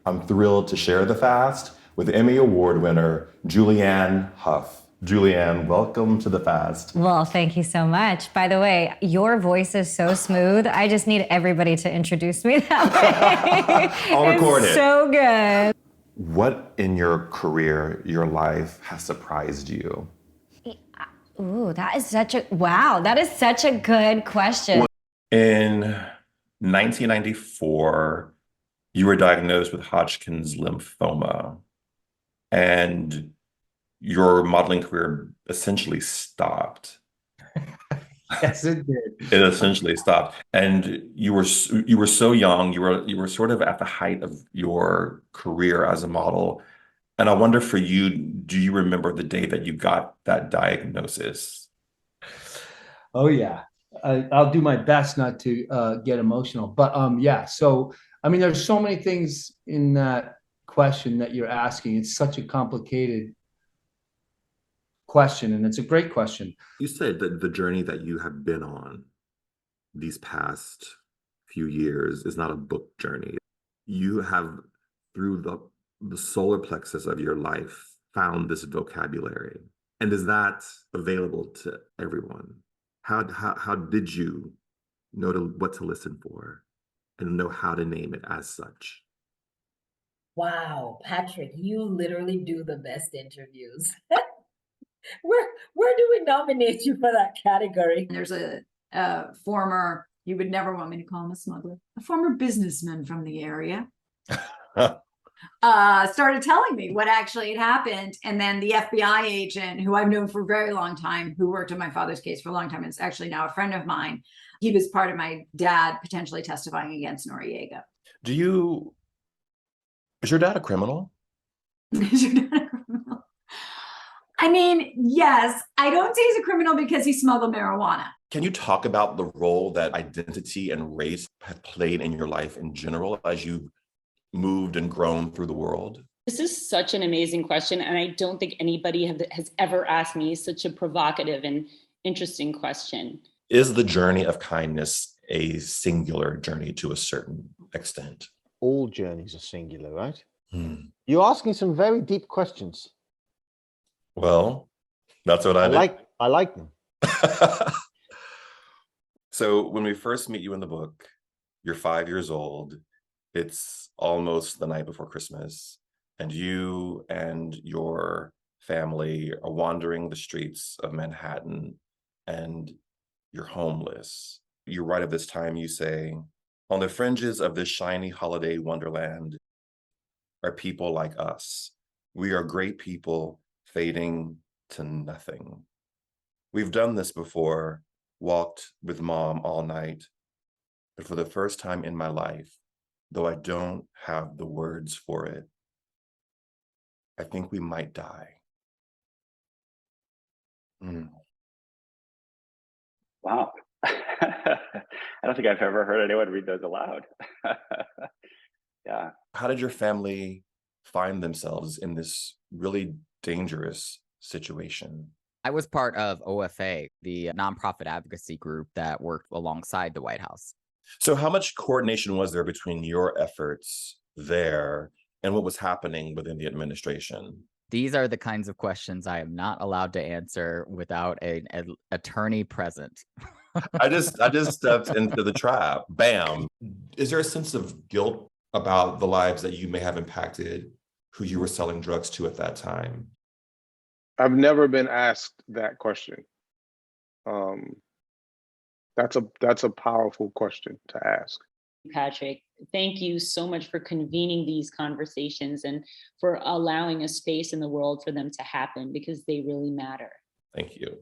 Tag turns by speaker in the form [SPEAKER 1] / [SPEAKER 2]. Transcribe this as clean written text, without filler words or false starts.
[SPEAKER 1] I'm thrilled to share the fast with Emmy Award winner Julianne Hough. Julianne, welcome to the fast.
[SPEAKER 2] Well, thank you so much. By the way, your voice is so smooth. I just need everybody to introduce me that way.
[SPEAKER 1] I'll record
[SPEAKER 2] it's
[SPEAKER 1] it.
[SPEAKER 2] So good.
[SPEAKER 1] What in your career, your life has surprised you?
[SPEAKER 2] Ooh, that is such a good question.
[SPEAKER 1] In 1994, you were diagnosed with Hodgkin's lymphoma, and your modeling career essentially stopped.
[SPEAKER 3] Yes, it did.
[SPEAKER 1] It essentially stopped, and you were so young. You were sort of at the height of your career as a model. And I wonder for you, do you remember the day that you got that diagnosis?
[SPEAKER 3] Oh yeah, I'll do my best not to get emotional, but yeah. So I mean, there's so many things in that question that you're asking. It's such a complicated question, and it's a great question.
[SPEAKER 1] You said that the journey that you have been on these past few years is not a book journey. You have, through the solar plexus of your life, found this vocabulary. And is that available to everyone? How did you know what to listen for and know how to name it as such?
[SPEAKER 4] Wow, Patrick, you literally do the best interviews. Where do we nominate you for that category?
[SPEAKER 5] There's a former, you would never want me to call him a smuggler, a former businessman from the area, started telling me what actually had happened. And then the FBI agent, who I've known for a very long time, who worked on my father's case for a long time, and is actually now a friend of mine. He was part of my dad potentially testifying against Noriega.
[SPEAKER 1] Is your dad a criminal?
[SPEAKER 5] Is your dad a criminal? I mean, yes, I don't say he's a criminal because he smuggled marijuana.
[SPEAKER 1] Can you talk about the role that identity and race have played in your life in general as you moved and grown through the world?
[SPEAKER 6] This is such an amazing question, and I don't think anybody has ever asked me such a provocative and interesting question.
[SPEAKER 1] Is the journey of kindness a singular journey to a certain extent?
[SPEAKER 7] All journeys are singular, right? You're asking some very deep questions.
[SPEAKER 1] Well, that's what I
[SPEAKER 7] like them.
[SPEAKER 1] So when we first meet you in the book, you're 5 years old. It's almost the night before Christmas, and you and your family are wandering the streets of Manhattan, and you're homeless. You write of this time, you say, on the fringes of this shiny holiday wonderland are people like us. We are great people fading to nothing. We've done this before, walked with mom all night, but for the first time in my life, though I don't have the words for it, I think we might die.
[SPEAKER 8] Wow. I don't think I've ever heard anyone read those aloud. Yeah.
[SPEAKER 1] How did your family find themselves in this really dangerous situation?
[SPEAKER 9] I was part of OFA, the nonprofit advocacy group that worked alongside the White House.
[SPEAKER 1] So how much coordination was there between your efforts there and what was happening within the administration?
[SPEAKER 9] These are the kinds of questions I am not allowed to answer without an attorney present.
[SPEAKER 1] I just stepped into the trap. Bam. Is there a sense of guilt about the lives that you may have impacted who you were selling drugs to at that time?
[SPEAKER 10] I've never been asked that question. That's a powerful question to ask.
[SPEAKER 6] Patrick, thank you so much for convening these conversations and for allowing a space in the world for them to happen, because they really matter.
[SPEAKER 1] Thank you.